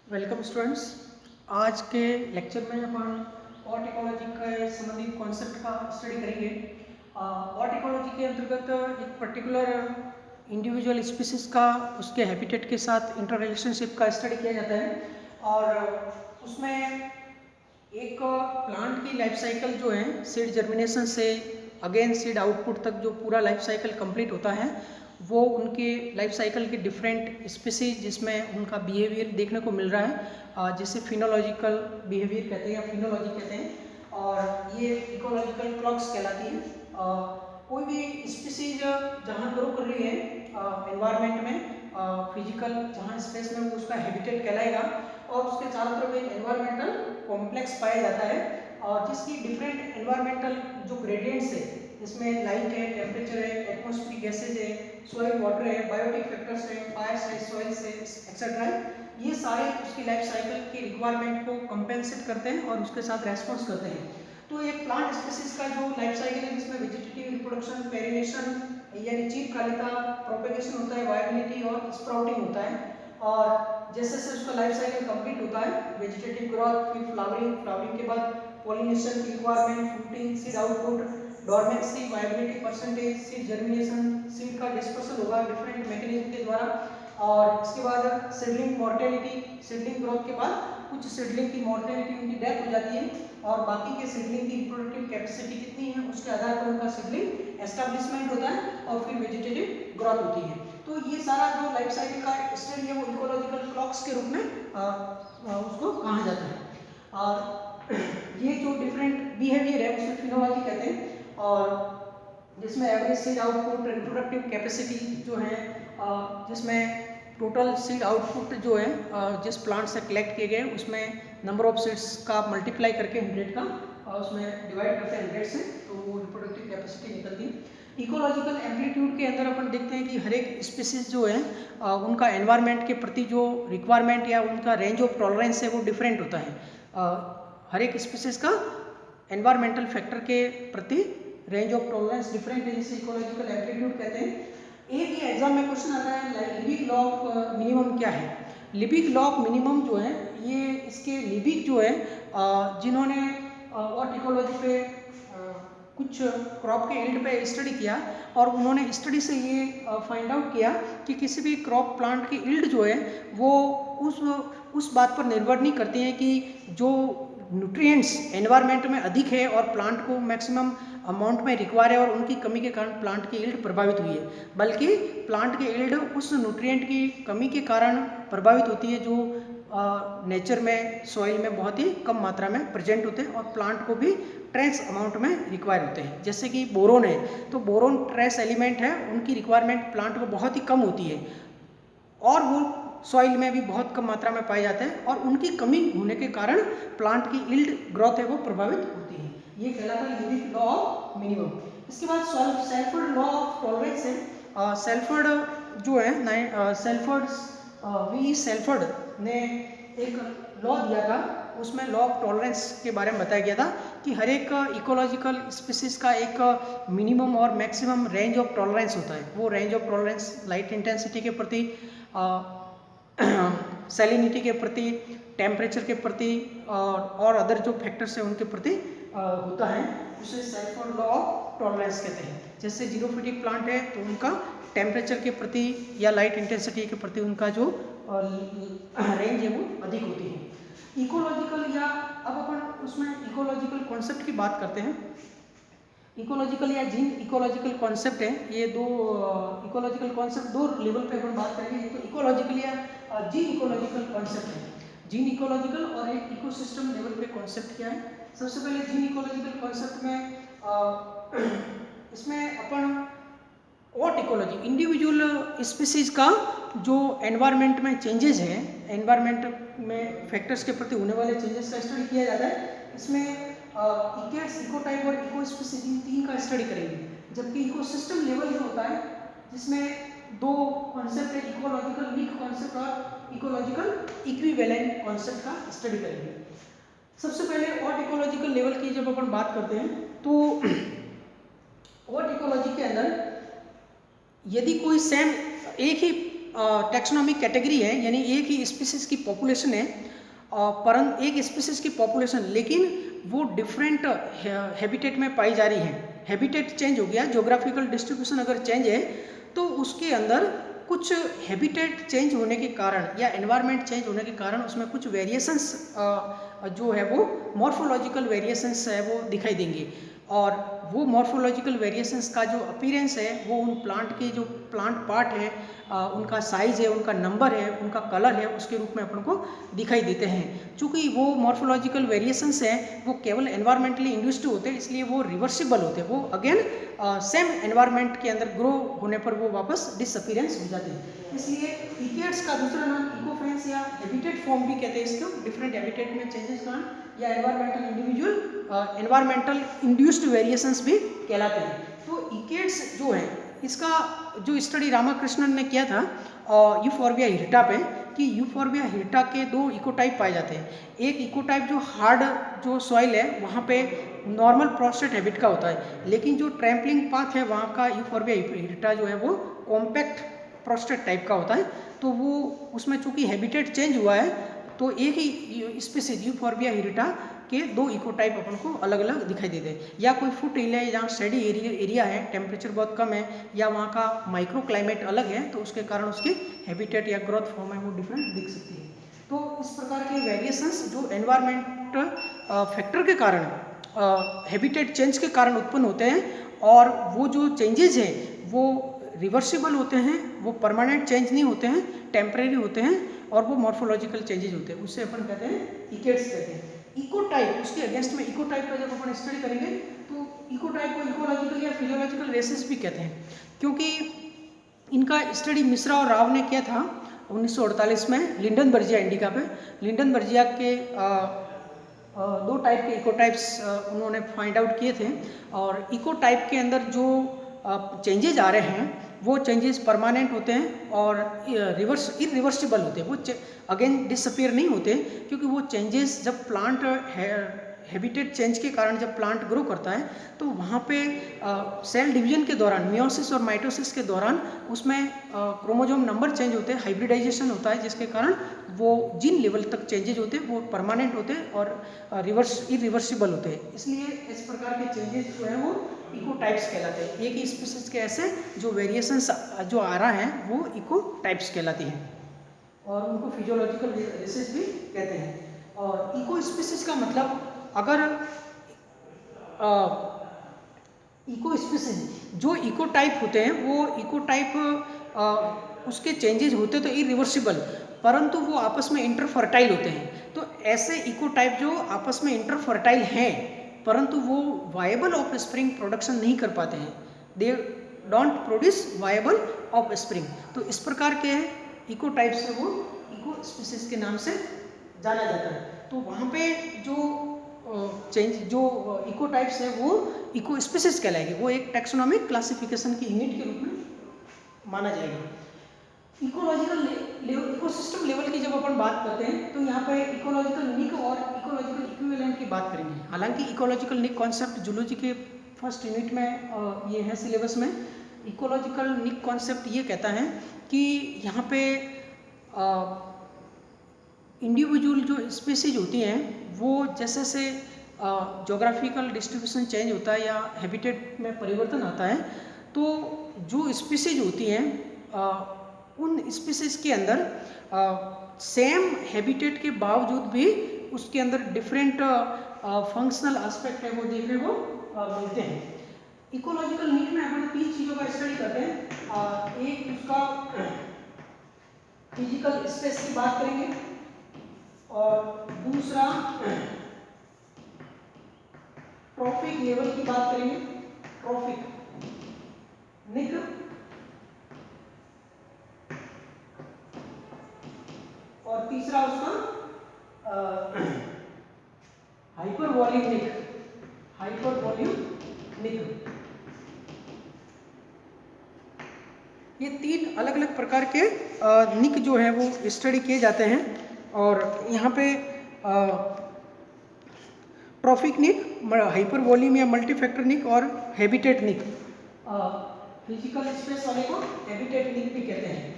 Welcome students. आज के lecture में अपन पॉट इकोलॉजी के संबंधित कॉन्सेप्ट का स्टडी करेंगे। पॉट इकोलॉजी के अंतर्गत एक पर्टिकुलर इंडिविजुअल स्पीसीज का उसके हैबिटेट के साथ इंटर रिलेशनशिप का स्टडी किया जाता है और उसमें एक प्लांट की लाइफ साइकिल जो है सीड जर्मिनेशन से अगेन सीड आउटपुट तक जो पूरा लाइफ साइकिल कंप्लीट होता है वो उनके लाइफ साइकिल के डिफरेंट स्पीसीज जिसमें उनका बिहेवियर देखने को मिल रहा है, जिसे फिनोलॉजिकल बिहेवियर कहते हैं या फिनोलॉजी कहते हैं और ये इकोलॉजिकल क्लॉक्स कहलाती है। कोई भी स्पीसीज जहाँ ग्रो कर रही है एनवायरनमेंट में, फिजिकल जहाँ स्पेस में वो उसका हैबिटेट कहलाएगा और उसके चारों तरफ एक एनवायरमेंटल कॉम्प्लेक्स पाया जाता है और जिसकी डिफरेंट एनवायरमेंटल जो ग्रेडियंट्स है जिसमें लाइट है, टेम्परेचर है, एटमॉस्फेरिक गैसेज है, सॉइल वाटर है, बायोटिक फैक्टर्स है, फायर्स है, सॉइल्स है, एक्सेट्रा है, ये सारे उसकी लाइफ साइकिल की रिक्वायरमेंट को कंपेंसेट करते हैं और उसके साथ रेस्पॉन्स करते हैं। तो एक प्लांट स्पीसीज का जो लाइफ साइकिल है जिसमें वेजिटेटिव रिप्रोडक्शन, पेरिनेशन यानी जीवकालिता, प्रोपेगेशन होता है, वायबिलिटी और स्प्राउटिंग होता है और जैसे जैसे उसका लाइफ साइकिल कंप्लीट होता है वेजिटेटिव ग्रोथ, फिर फ्लावरिंग, फ्लावरिंग के बाद पॉलिनेशन की requirement, fruiting, seed output, dormancy, viability percentage, seed germination, seed का डिस्पर्सल होगा डिफरेंट मैकेनिज्म के द्वारा और इसके बाद सीडलिंग मॉर्टेलिटी, सीडलिंग ग्रोथ के बाद कुछ सीडलिंग की मॉर्टेलिटी उनकी डेथ हो जाती है और बाकी के सीडलिंग की रिप्रोडक्टिव कैपेसिटी कितनी है उसके आधार पर उनका सीडलिंग एस्टेब्लिशमेंट होता है और फिर वेजिटेटिव ग्रोथ होती है। तो ये सारा जो लाइफ साइकिल का स्टडी है वो इकोलॉजिकल क्लॉक्स के रूप में उसको कहा जाता है और ये जो डिफरेंट बिहेवियर है उसे फिनोलॉजी कहते हैं और जिसमें average seed output, reproductive capacity जो है, जिसमें टोटल सीड आउटपुट जो है जिस प्लांट से कलेक्ट किए गए उसमें नंबर ऑफ सीड्स का मल्टीप्लाई करके 100 का उसमें डिवाइड करते हैं 100 से तो वो रिप्रोडक्टिव कैपेसिटी निकलती है। इकोलॉजिकल एम्पलीट्यूड के अंदर अपन देखते हैं कि हर एक स्पीसीज जो है उनका एनवायरनमेंट के प्रति जो रिक्वायरमेंट या उनका रेंज ऑफ टॉलरेंस है वो डिफरेंट होता है। हर एक स्पीसीज का एनवायरमेंटल फैक्टर के प्रति रेंज ऑफ टॉलरेंस डिफरेंट है जिसे इकोलॉजिकल एम्पलीट्यूड कहते हैं। एक ही एग्जाम में क्वेश्चन आता है लिबिक लॉ ऑफ मिनिमम क्या है। लिबिक लॉ ऑफ मिनिमम जो है ये इसके लिबिक जो है जिन्होंने और इकोलॉजी पे कुछ क्रॉप के यील्ड पे स्टडी किया और उन्होंने स्टडी से ये फाइंड आउट किया कि किसी भी क्रॉप प्लांट की यील्ड जो है वो उस बात पर निर्भर नहीं करती है कि जो न्यूट्रिएंट्स एनवायरनमेंट में अधिक है और प्लांट को मैक्सिमम अमाउंट में रिक्वायर है और उनकी कमी के कारण प्लांट की यील्ड प्रभावित हुई है, बल्कि प्लांट की यील्ड उस न्यूट्रिएंट की कमी के कारण प्रभावित होती है जो नेचर में सॉइल में बहुत ही कम मात्रा में प्रेजेंट होते हैं और प्लांट को भी ट्रेस अमाउंट में रिक्वायर होते हैं। जैसे कि बोरोन है तो बोरोन ट्रेस एलिमेंट है, उनकी रिक्वायरमेंट प्लांट को बहुत ही कम होती है और वो सॉइल में भी बहुत कम मात्रा में पाए जाते हैं और उनकी कमी होने के कारण प्लांट की यील्ड ग्रोथ है वो प्रभावित होती है। ये कहलाता है लिबिक लॉ ऑफ मिनिमम। इसके बाद सेल्फर्ड लॉ ऑफ टॉलरेंस है। सेल्फर्ड जो है सेल्फर्ड ने एक लॉ दिया था, उसमें लॉ ऑफ टॉलरेंस के बारे में बताया गया था कि हर एक इकोलॉजिकल स्पीसीज का एक मिनिमम और मैक्सिमम रेंज ऑफ टॉलरेंस होता है। वो range of tolerance light intensity के प्रति, सैलिनिटी के प्रति, टेम्परेचर के प्रति और अदर जो फैक्टर्स हैं उनके प्रति होता है, उसे सेल्फर्ड लॉ ऑफ टॉलरेंस कहते हैं। जैसे जीरोफिटिक प्लांट है तो उनका टेम्परेचर के प्रति या लाइट इंटेंसिटी के प्रति उनका जो रेंज है वो अधिक होती है। इकोलॉजिकल या अब अपन उसमें इकोलॉजिकल कॉन्सेप्ट की बात करते हैं। इकोलॉजिकल या जीन इकोलॉजिकल कॉन्सेप्ट है, ये दो इकोलॉजिकल कॉन्सेप्ट दो लेवल पे अपन बात करेंगे। एक तो इकोलॉजिकल या जीन इकोलॉजिकल कॉन्सेप्ट है। जीन इकोलॉजिकल और एक इकोसिस्टम लेवल पे कॉन्सेप्ट क्या है। सबसे पहले जीन इकोलॉजिकल कॉन्सेप्ट में इसमें अपन व्हाट इकोलॉजी इंडिविजुअल स्पीसीज का जो एनवायरनमेंट में चेंजेस है, एनवायरनमेंट में फैक्टर्स के प्रति होने वाले चेंजेस का स्टडी किया जाता है। इसमें इकेट्स, इकोटाइप और इको स्पीसीज इन तीन का स्टडी करेंगे, जबकि इकोसिस्टम लेवल जो होता है जिसमें दो कॉन्सेप्ट है, इकोलॉजिकल वीक कॉन्सेप्ट और इकोलॉजिकल इक्विवेलेंट कॉन्सेप्ट का स्टडी करेंगे। सबसे पहले व्हाट इकोलॉजिकल लेवल की जब अपन बात करते हैं तो व्हाट इकोलॉजी के अंदर यदि कोई सेम एक ही टैक्सोनॉमिक कैटेगरी है, यानी एक ही स्पीसीज की पॉपुलेशन है, परंतु एक स्पीसीज की पॉपुलेशन, लेकिन वो डिफरेंट हैबिटेट में पाई जा रही है। हैबिटेट चेंज हो गया, ज्योग्राफिकल डिस्ट्रीब्यूशन अगर चेंज है तो उसके अंदर कुछ हैबिटेट चेंज होने के कारण या एनवायरनमेंट चेंज होने के कारण उसमें कुछ वेरिएशंस जो है वो मॉर्फोलॉजिकल वेरिएशंस है वो दिखाई देंगे, और वो मॉर्फोलॉजिकल वेरिएशंस का जो अपीयरेंस है वो उन प्लांट के जो प्लांट पार्ट है उनका साइज़ है, उनका नंबर है, उनका कलर है, उसके रूप में अपन को दिखाई देते हैं। चूँकि वो मॉर्फोलॉजिकल वेरिएशंस हैं वो केवल एनवायरमेंटली इंड्यूस्ड होते हैं, इसलिए वो रिवर्सिबल होते हैं, वो अगेन सेम एनवायरनमेंट के अंदर ग्रो होने पर वो वापस डिसअपीयरेंस हो जाते हैं। इसलिए इकेट्स का दूसरा नाम इकोफेंस या हैबिटेट फॉर्म भी कहते हैं इसको, डिफरेंट हैबिटेट में चेंजेस कारण, या एनवायरमेंटल इंड्यूस्ड वेरिएशंस भी कहलाते हैं। तो इकेट्स जो है इसका जो स्टडी रामाकृष्णन ने किया था यूफॉर्बिया हिर्टा पे, कि यूफॉर्बिया हिर्टा के दो इकोटाइप पाए जाते हैं। एक इकोटाइप जो हार्ड जो सॉइल है वहाँ पे नॉर्मल प्रोस्टेट हैबिट का होता है, लेकिन जो ट्रैम्पलिंग पाथ है वहाँ का यूफॉर्बिया हिर्टा जो है वो कॉम्पैक्ट प्रोस्टेट टाइप का होता है। तो वो उसमें चूँकि हैबिटेट चेंज हुआ है तो एक ही स्पीसीज यूफॉर्बिया हिर्टा के दो इकोटाइप अपन को अलग अलग दिखाई देते हैं। या कोई फुट हिल है जहाँ शेडी एरिया है, टेम्परेचर बहुत कम है, या वहाँ का माइक्रो क्लाइमेट अलग है, तो उसके कारण उसकी हैबिटेट या ग्रोथ फॉर्म है वो डिफरेंट दिख सकती है। तो इस प्रकार के वेरिएशंस जो एनवायरमेंट फैक्टर के कारण हैबिटेट चेंज के कारण उत्पन्न होते हैं, और वो जो चेंजेस हैं वो रिवर्सिबल होते हैं, वो परमानेंट चेंज नहीं होते हैं, टेम्परेरी होते हैं, और वो मॉर्फोलॉजिकल चेंजेस होते हैं, उससे अपन कहते हैं इकेट्स कहते हैं। इकोटाइप, उसके अगेंस्ट में इकोटाइप का जब अपन स्टडी करेंगे तो इकोटाइप को इकोलॉजिकल या फिजियोलॉजिकल रेसेस भी कहते हैं, क्योंकि इनका स्टडी मिश्रा और राव ने किया था 1948 में लिंडन बर्जिया इंडिका पे। लिंडन बर्जिया के दो टाइप के इकोटाइप्स उन्होंने फाइंड आउट किए थे, और इकोटाइप के अंदर जो चेंजेज आ रहे हैं वो चेंजेस परमानेंट होते हैं और इरिवर्सिबल होते हैं, वो अगेन डिसअपीयर नहीं होते, क्योंकि वो चेंजेस जब प्लांट हैबिटेट चेंज के कारण जब प्लांट ग्रो करता है तो वहाँ पे सेल डिवीजन के दौरान, मियोसिस और माइटोसिस के दौरान उसमें क्रोमोजोम नंबर चेंज होते हैं, हाइब्रिडाइजेशन होता है, जिसके कारण वो जिन लेवल तक चेंजेज होते हैं वो परमानेंट होते हैं और इरिवर्सिबल होते हैं। इसलिए इस प्रकार के चेंजेस जो है वो इकोटाइप्स कहलाते हैं। एक ही स्पीसीज के ऐसे जो वेरिएशंस जो आ रहा है वो इकोटाइप्स कहलाती हैं, और उनको फिजियोलॉजिकल रेसेस भी कहते हैं। और इको स्पीसीज का मतलब, अगर इको स्पीसीज जो इकोटाइप होते हैं वो इकोटाइप उसके चेंजेस होते तो इरिवर्सिबल, परंतु वो आपस में इंटरफर्टाइल होते हैं। तो ऐसे इकोटाइप जो आपस में इंटरफर्टाइल हैं परंतु वो वायबल ऑफ स्प्रिंग प्रोडक्शन नहीं कर पाते हैं, they don't produce viable of spring. तो इस प्रकार के इकोटाइप से वो इको स्पीसीज के नाम से जाना जाता है। तो वहाँ पे जो जो इकोटाइप्स है वो इको स्पीसीज कहलाएगी, वो एक टैक्सोनॉमिक क्लासिफिकेशन की यूनिट के रूप में माना जाएगा। इकोलॉजिकल लेवल, इकोसिस्टम लेवल की जब अपन बात करते हैं तो यहाँ पे इकोलॉजिकल निक और इकोलॉजिकल इक्विवेलेंट की बात करेंगे। हालांकि इकोलॉजिकल निक कॉन्सेप्ट जूलॉजी के फर्स्ट यूनिट में ये है सिलेबस में। इकोलॉजिकल निक कॉन्सेप्ट ये कहता है कि यहाँ पे इंडिविजुअल जो स्पीसीज होती हैं वो जैसे से जोग्राफिकल डिस्ट्रीब्यूशन चेंज होता है या हैबिटेट में परिवर्तन आता है, तो जो स्पीसीज होती हैं उन स्पीसीज के अंदर सेम हैबिटेट के बावजूद भी उसके अंदर डिफरेंट फंक्शनल एस्पेक्ट है वो देखने को मिलते हैं। इकोलॉजिकल नीड में हम 3 चीज़ों का स्टडी करते हैं। एक उसका फिजिकल स्पेस की बात करेंगे, और दूसरा ट्रॉफिक लेवल की बात करेंगे, ट्रॉफिक निक, और तीसरा उसका हाइपर वॉल्यूम निक, हाइपर वॉल्यूम निक। ये 3 अलग अलग प्रकार के निक जो है वो स्टडी किए जाते हैं, और यहाँ पे ट्रॉफिक निक, हाइपर वॉल्यूम या मल्टीफैक्टर निक और हैबिटेट निक, फिजिकल स्पेस वाले को हैबिटेट निक भी कहते हैं।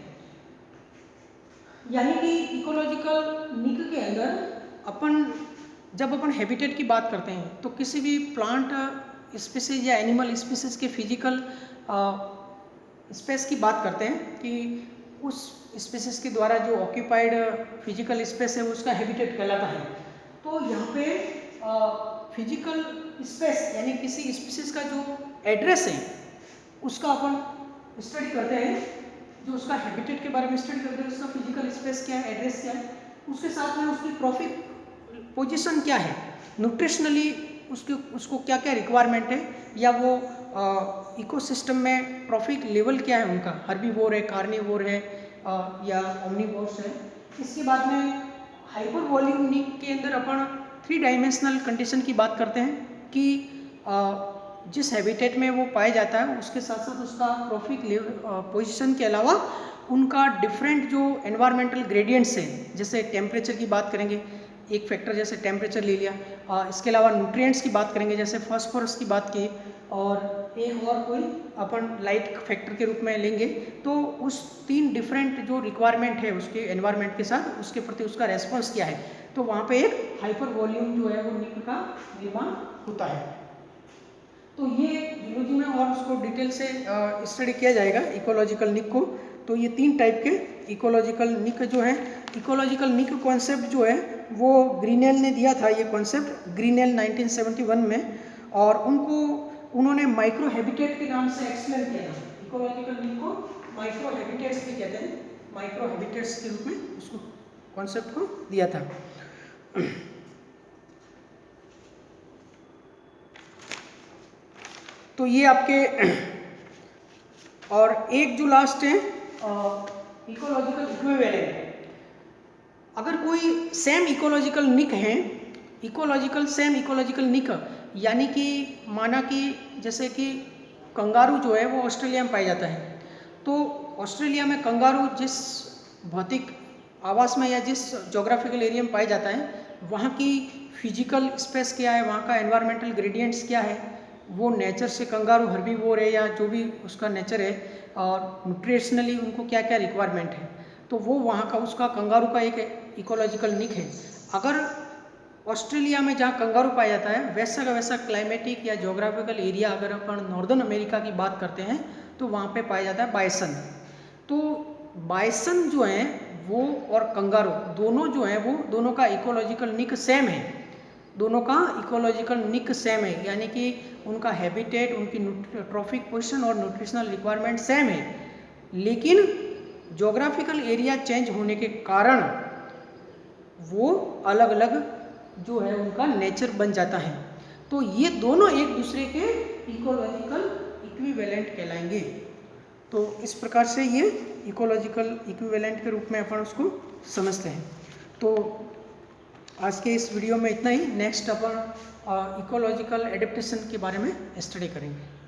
यानी कि इकोलॉजिकल निक के अंदर जब अपन हैबिटेट की बात करते हैं तो किसी भी प्लांट स्पीसीज या एनिमल स्पीसीज के फिजिकल स्पेस की बात करते हैं कि उस स्पीसीज के द्वारा जो ऑक्यूपाइड फिजिकल स्पेस है वो उसका हैबिटेट कहलाता है। तो यहाँ पे फिजिकल स्पेस यानी किसी स्पीसीज का जो एड्रेस है उसका अपन स्टडी करते हैं, जो उसका हैबिटेट के बारे में स्टडी करते हैं, उसका फिजिकल स्पेस क्या है, एड्रेस क्या है, उसके साथ में उसकी ट्रॉफिक पोजीशन क्या है, न्यूट्रिशनली उसको क्या क्या रिक्वायरमेंट है, या वो इकोसिस्टम में ट्रॉफिक लेवल क्या है उनका, हर्बीवोर है, कार्निवोर है या ओमनीवोर्स है। इसके बाद में हाइपर वॉल्यूम निक के अंदर अपन 3 डायमेंशनल कंडीशन की बात करते हैं कि जिस हैबिटेट में वो पाया जाता है उसके साथ साथ उसका ट्रॉफिक पोजीशन के अलावा उनका डिफरेंट जो एनवायरमेंटल ग्रेडियंट्स हैं, जैसे टेम्परेचर की बात करेंगे, एक फैक्टर जैसे टेम्परेचर ले लिया, इसके अलावा न्यूट्रिएंट्स की बात करेंगे जैसे फास्फोरस की बात की, और एक और कोई अपन लाइट फैक्टर के रूप में लेंगे। तो उस 3 डिफरेंट जो रिक्वायरमेंट है उसके एनवायरमेंट के साथ उसके प्रति उसका रेस्पॉन्स क्या है, तो वहाँ पे एक हाइपर वॉल्यूम जो है वो निक का निर्माण होता है। तो ये जियोलॉजी में और उसको डिटेल से स्टडी किया जाएगा इकोलॉजिकल निक को। तो ये 3 टाइप के इकोलॉजिकल निक जो है, इकोलॉजिकल निक कॉन्सेप्ट जो है वो ग्रीनेल ने दिया था, ये कॉन्सेप्ट ग्रीनेल 1971 में, और उन्होंने माइक्रो हैबिटेट के नाम से एक्सप्लेन किया था। इकोलॉजिकल निक को माइक्रो हैबिटेट्स भी कहते हैं, माइक्रो हैबिटेट्स के रूप में उसको कॉन्सेप्ट को दिया था। तो ये आपके, और एक जो लास्ट है इकोलॉजिकल इक्विवेलेंट। अगर कोई सेम इकोलॉजिकल निक है, सेम इकोलॉजिकल निक, यानी कि माना कि जैसे कि कंगारू जो है वो ऑस्ट्रेलिया में पाया जाता है, तो ऑस्ट्रेलिया में कंगारू जिस भौतिक आवास में या जिस जोग्राफिकल एरिया में पाया जाता है वहाँ की फिजिकल स्पेस क्या है, वहाँ का एनवायरमेंटल ग्रेडियंट्स क्या है, वो नेचर से कंगारू हर्बीवोर है या जो भी उसका नेचर है, और न्यूट्रिशनली उनको क्या क्या रिक्वायरमेंट है, तो वो वहाँ का उसका कंगारू का एक इकोलॉजिकल निक है। अगर ऑस्ट्रेलिया में जहाँ कंगारू पाया जाता है वैसा का वैसा क्लाइमेटिक या जोग्राफिकल एरिया अगर अपन नॉर्दर्न अमेरिका की बात करते हैं तो वहाँ पे पाया जाता है बाइसन। तो बाइसन जो हैं वो और कंगारू दोनों जो हैं वो दोनों का इकोलॉजिकल निक सेम है, दोनों का इकोलॉजिकल निक सेम है, यानी कि उनका हैबिटेट, उनकी ट्रॉफिक पोजीशन और न्यूट्रिशनल रिक्वायरमेंट सेम है, लेकिन जोग्राफिकल एरिया चेंज होने के कारण वो अलग अलग जो है उनका नेचर बन जाता है। तो ये दोनों एक दूसरे के इकोलॉजिकल इक्विवेलेंट कहलाएंगे। तो इस प्रकार से ये इकोलॉजिकल इक्विवेलेंट के रूप में अपन उसको समझते हैं। तो आज के इस वीडियो में इतना ही। नेक्स्ट अपन इकोलॉजिकल एडेप्टेशन के बारे में स्टडी करेंगे।